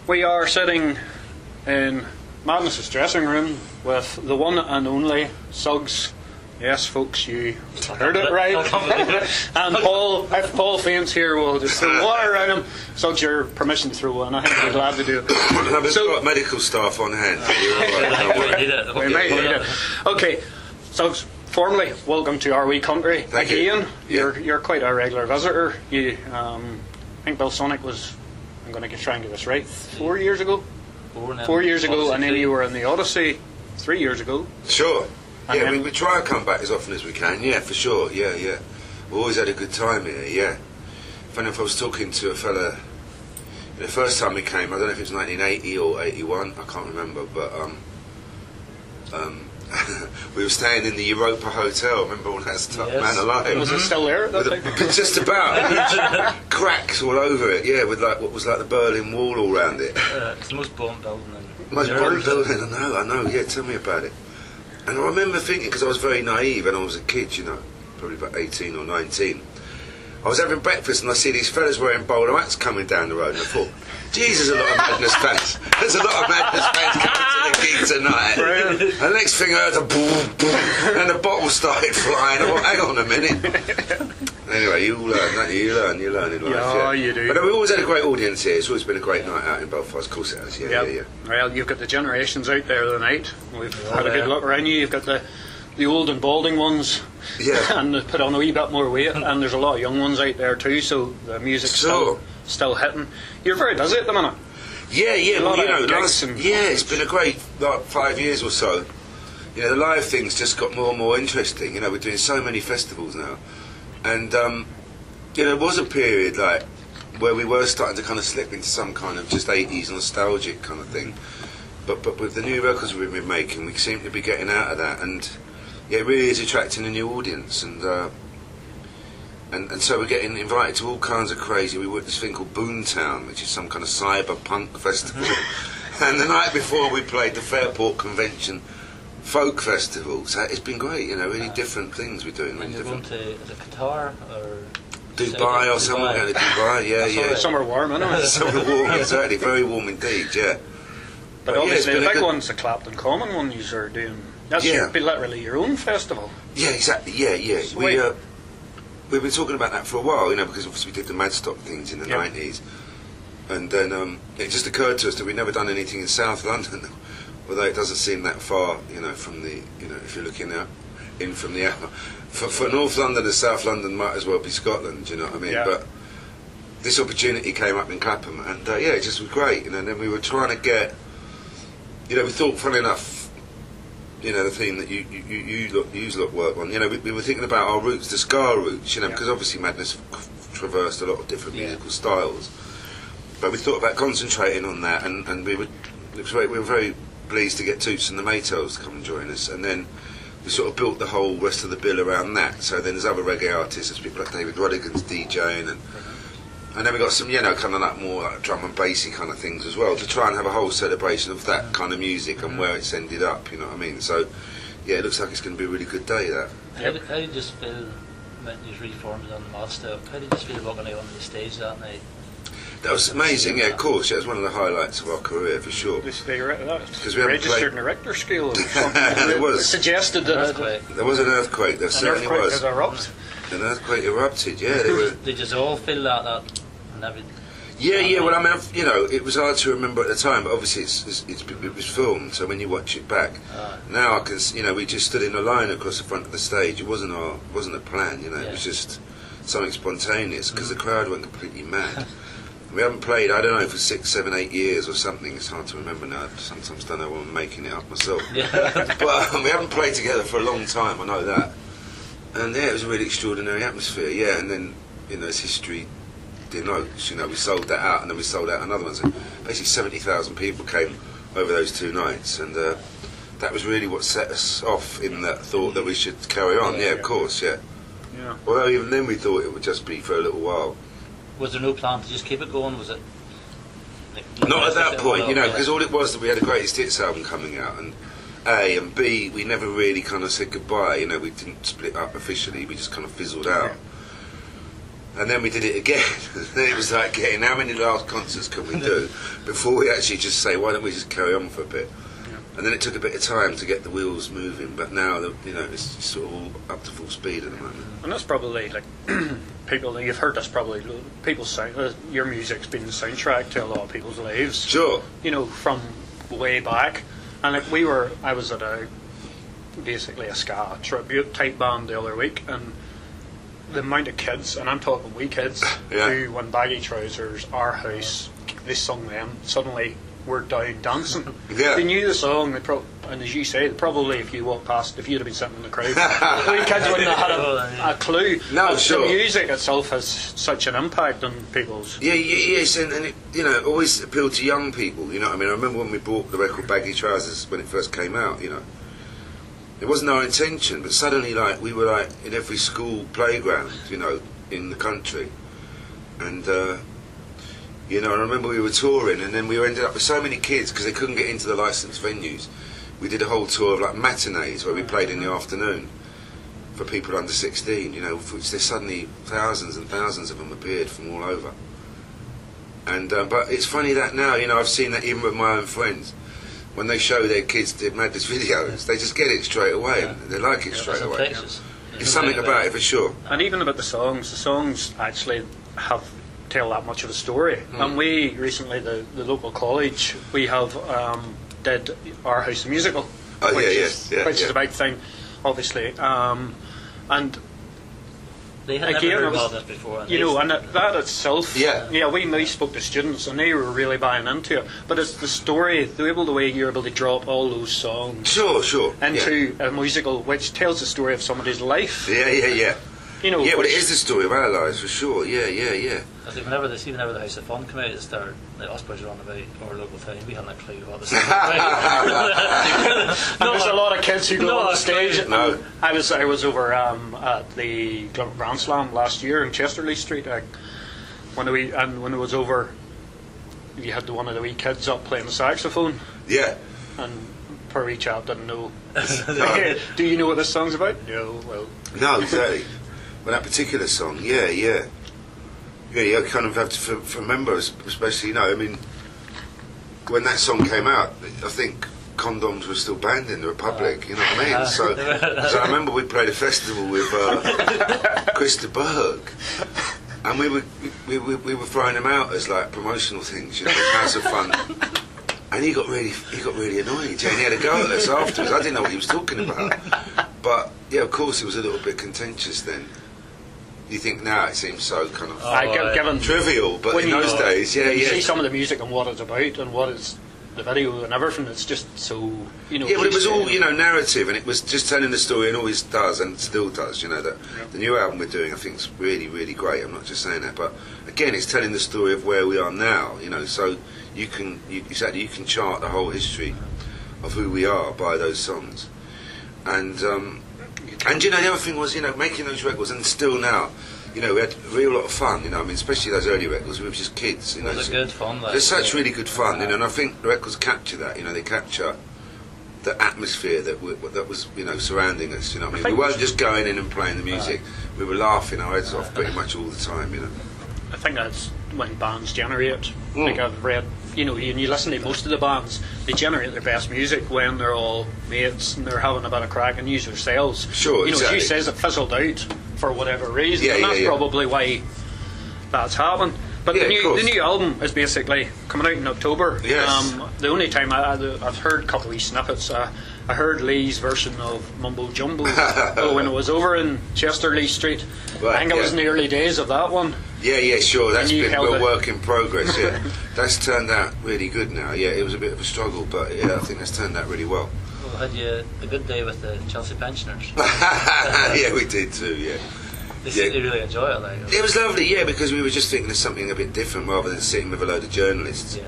We are sitting in Madness's dressing room with the one and only Suggs. Yes, folks, you heard it right. And Paul, if Paul faints here, we'll just throw water around him. Suggs, your permission to throw one. I think we're glad to do it. We've got medical staff on hand. We might need it. Okay, Suggs, formally, welcome to our wee country. Thank again. you. You're quite a regular visitor. You, I think Belsonic was, I'm going to try and get this right, 4 years ago? 4 years ago, and then you were in the Odyssey 3 years ago. Sure. Yeah, we try and come back as often as we can. Yeah, for sure. Yeah. We've always had a good time here. Yeah. Funny if I was talking to a fella the first time we came. I don't know if it was 1980 or 81. I can't remember, but we were staying in the Europa Hotel. Remember all that stuff? Yes. Man alive. Was it still there? Just about. Cracks all over it. Yeah, with like what was like the Berlin Wall all around it. It's the most bombed building. Most bombed building. I know. Yeah, tell me about it. And I remember thinking, because I was very naive and I was a kid, you know, probably about 18 or 19. I was having breakfast and I see these fellas wearing bowler hats coming down the road, and I thought, geez, there's a lot of Madness fans. There's a lot of Madness fans coming to the gig tonight. And the next thing I heard a boom, boom, and the bottle started flying. I thought, hang on a minute. Anyway, you learn, don't you? You learn in life. Yeah, you do. But we always had a great audience here. It's always been a great night out in Belfast. Of course it has. Yeah. Well, you've got the generations out there tonight. We've had a good look around you. You've got the old and balding ones. Yeah. And they put on a wee bit more weight. And there's a lot of young ones out there too. So the music's still hitting. You're very busy at the minute. Yeah. Well, you know, it's been a great 5 years or so. You know, the live thing's just got more and more interesting. You know, we're doing so many festivals now. And, you know, there was a period, like, where we were starting to kind of slip into some kind of just 80s nostalgic kind of thing. But with the new records we've been making, we seem to be getting out of that. And, yeah, it really is attracting a new audience. And so we're getting invited to all kinds of crazy... We worked this thing called Boomtown, which is some kind of cyberpunk festival. And the night before we played the Fairport Convention Folk Festival, so it's been great, you know, really different things we're doing. And you're going to, is it Qatar or Dubai or somewhere? Going to Dubai, yeah. Somewhere warm, isn't it? Somewhere warm, exactly, very warm indeed, yeah. But obviously the big one's the Clapton Common one you are doing. That's literally your own festival. Yeah, exactly, yeah. We've been talking about that for a while, you know, because obviously we did the Madstock things in the 90s. And then it just occurred to us that we'd never done anything in South London. Although it doesn't seem that far, you know, from the, you know, if you're looking out in from the for North London and South London might as well be Scotland, you know what I mean? Yeah. But this opportunity came up in Clapham, and it just was great, you know. And then we were trying to get, you know, we thought, funny enough, you know, the theme that you work on, you know, we were thinking about our roots, the ska roots, you know, because obviously Madness traversed a lot of different musical styles, but we thought about concentrating on that, and we were very pleased to get Toots and the Maytals to come and join us, and then we sort of built the whole rest of the bill around that. So then there's other reggae artists, there's people like David Rodigan's DJing, and then we got some, you know, kind of like more like drum and bassy kind of things as well, to try and have a whole celebration of that kind of music and where it's ended up, you know what I mean? So yeah, it looks like it's going to be a really good day, that. How did you just feel when you reformed on the Master? How did you just feel walking out on the stage that night? That was amazing, yeah, of course. Yeah, it was one of the highlights of our career, for sure. Because we registered in a Richter scale or something. It was. Suggested that there was an earthquake, there certainly was. An earthquake erupted, yeah. Did you all feel that and everything? Yeah, well, I mean, you know, it was hard to remember at the time, but obviously it was filmed, so when you watch it back, now I can, you know, we just stood in a line across the front of the stage. It wasn't a plan, you know, it was just something spontaneous, because the crowd went completely mad. We haven't played, I don't know, for 6, 7, 8 years or something. It's hard to remember now. I sometimes don't know when I'm making it up myself. But we haven't played together for a long time, I know that. And yeah, it was a really extraordinary atmosphere, yeah. And then, you know, as history denotes, you know, we sold that out, and then we sold out another one. So basically 70,000 people came over those 2 nights, and that was really what set us off in that thought that we should carry on. Yeah, of course, yeah. Although even then we thought it would just be for a little while. Was there no plan to just keep it going? Was it? Not at that point, you know, because all it was that we had a greatest hits album coming out, and A, and B, we never really kind of said goodbye, you know, we didn't split up officially, we just kind of fizzled out. And then we did it again. Then it was like getting how many last concerts can we do before we actually just say, why don't we just carry on for a bit? Yeah. And then it took a bit of time to get the wheels moving, but now it's sort of all up to full speed at the moment. And that's probably like people. You've heard this probably. People say your music's been the soundtrack to a lot of people's lives. Sure. From way back, and like I was at basically a ska tribute type band the other week, and the amount of kids, and I'm talking wee kids, who, when Baggy Trousers, Our House, they sung them, suddenly were down dancing. Yeah. They knew the song, and as you say, probably if you walked past, if you'd have been sitting in the crowd, the wee kids wouldn't have had a clue. No, sure. The music itself has such an impact on people's... Yes, and it, always appealed to young people, you know what I mean? I remember when we bought the record Baggy Trousers, when it first came out, it wasn't our intention, but suddenly, we were in every school playground, in the country, and I remember we were touring, and then we ended up with so many kids because they couldn't get into the licensed venues. We did a whole tour of matinees where we played in the afternoon for people under 16, which there's suddenly thousands and thousands of them appeared from all over. And but it's funny that now, I've seen that even with my own friends. When they show their kids their Madness videos, they just get it straight away, and they like it straight away. There's something about it for sure. And even about the songs actually tell that much of a story. And we recently, the local college, we have did Our House musical, which is a big thing, obviously. And they had never heard about this before. And that itself, we spoke to students and they were really buying into it. But it's the story, the way you're able to drop all those songs into a musical which tells the story of somebody's life. Yeah. But it is the story of our lives for sure. Yeah. I think whenever the House of Fun came out, it started. Us boys were on about our local town. We hadn't a clue what the song was about. There's a lot of kids who go on the stage. No. I was over at the Grand Slam last year in Chesterley Street. When it was over, you had one of the wee kids up playing the saxophone. Yeah. And poor wee chap didn't know. Do you know what this song's about? No. Well. No, exactly. But that particular song, yeah, you kind of have to remember, especially, when that song came out, I think condoms were still banned in the Republic, you know what I mean? So I remember we played a festival with Krista Berg, and we were throwing them out as promotional things, House of Fun. And he got really annoyed, and he had a go at us afterwards. I didn't know what he was talking about. But, of course, it was a little bit contentious then. You think now it seems so kind of given trivial, but in those days, you see some of the music and what it's about and what it's the video and everything. It's just so Yeah, but it was all narrative, and it was just telling the story, and always does, and still does. That the new album we're doing, I think, is really, really great. I'm not just saying that, but again, it's telling the story of where we are now. So you can chart the whole history of who we are by those songs, and the other thing was, making those records, and still now, we had a real lot of fun, especially those early records, we were just kids, It was good fun, They're such really good fun, and I think the records capture that, they capture the atmosphere that was, surrounding us, We weren't just going in and playing the music, we were laughing our heads off pretty much all the time, I think that's when bands generate. Like I've read, and you listen to most of the bands, they generate their best music when they're all mates and they're having a bit of crack and use themselves. Sure, exactly. As you says, it fizzled out for whatever reason, and that's probably why that's happened. But the new album is basically coming out in October. Yes. The only time I've heard a couple of wee snippets. I heard Lee's version of Mumbo Jumbo when it was over in Chesterley Street. Right, I think it was in the early days of that one. Yeah, sure. That's been a work in progress. Yeah, that's turned out really good now. Yeah, it was a bit of a struggle, but I think that's turned out really well. Well, had you a good day with the Chelsea pensioners? Yeah, we did too. Yeah. They seemed to really enjoy it. It was lovely, because we were just thinking of something a bit different rather than sitting with a load of journalists. Yeah.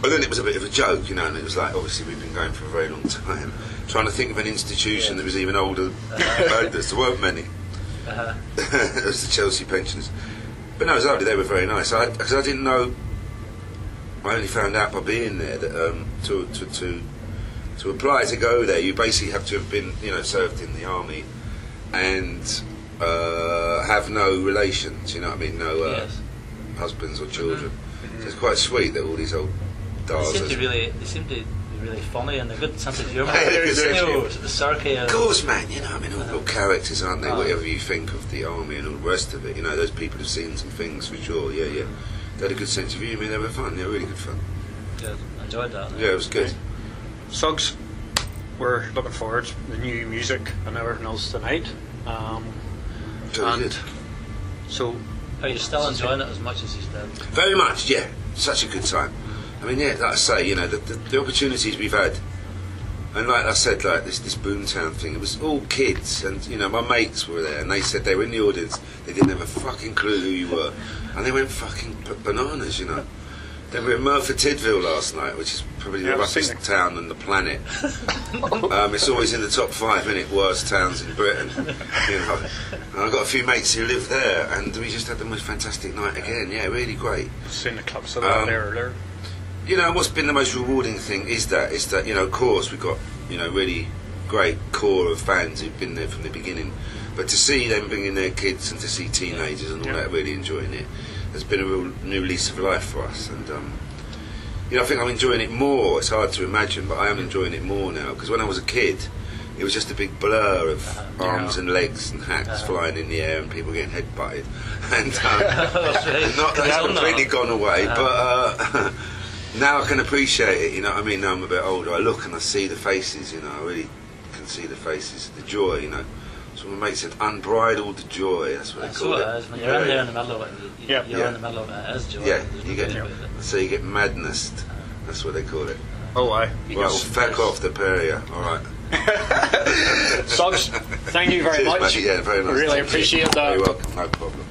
But then it was a bit of a joke, and it was obviously we've been going for a very long time, trying to think of an institution that was even older than us. There weren't many. It was the Chelsea pensioners. But no, it was lovely, they were very nice. Because I didn't know, I only found out by being there that to apply to go there, you basically have to have been, served in the army, and have no relations. You know what I mean? No husbands or children. So it's quite sweet that all these old They seem to be really funny and a good sense of humour. The sarcasm. Of course, man. You know, I mean, all little characters, aren't they? Whatever you think of the army and all the rest of it, you know, those people have seen some things for sure. Yeah, yeah. They had a good sense of humour. They were fun. They were really good fun. Good. Enjoyed that. Yeah, it was good. Suggs, we're looking forward to the new music and everything else tonight. Good. So, are you still enjoying it as much as he's done? Very much, yeah. Such a good time. I mean, yeah, like I say, you know, the opportunities we've had, and like I said, like this Boomtown thing, it was all kids, and you know, my mates were there, and they said they were in the audience, they didn't have a fucking clue who you were, and they went fucking bananas, you know. They were in Merthyr Tydfil last night, which is probably the roughest town on the planet. It's always in the top 5 worst towns in Britain. You know, and I've got a few mates who live there, and we just had the most fantastic night again. Yeah, really great. Seen the clips of that earlier. You know, what's been the most rewarding thing is that you know, of course, we've got, you know, really great core of fans who've been there from the beginning, but to see them bringing their kids and to see teenagers and all that really enjoying it has been a real new lease of life for us. And you know, I think I'm enjoying it more. It's hard to imagine, but I am enjoying it more now, because when I was a kid it was just a big blur of arms and legs and hats flying in the air and people getting head-butted, and not that it's completely gone away, but now I can appreciate it, you know what I mean. Now I'm a bit older, I look and I see the faces, you know, I really can see the faces, the joy, you know. So my mate said, unbridled joy, that's what they call it. When you're in there in the middle of it, you're in the middle of it, it is joy. Yeah, you get madness, that's what they call it. Oh, aye. Right, well, feck off the pair of you, alright. Suggs, thank you very much. Mate. Yeah, very nice. Really appreciate that. You're welcome, no problem.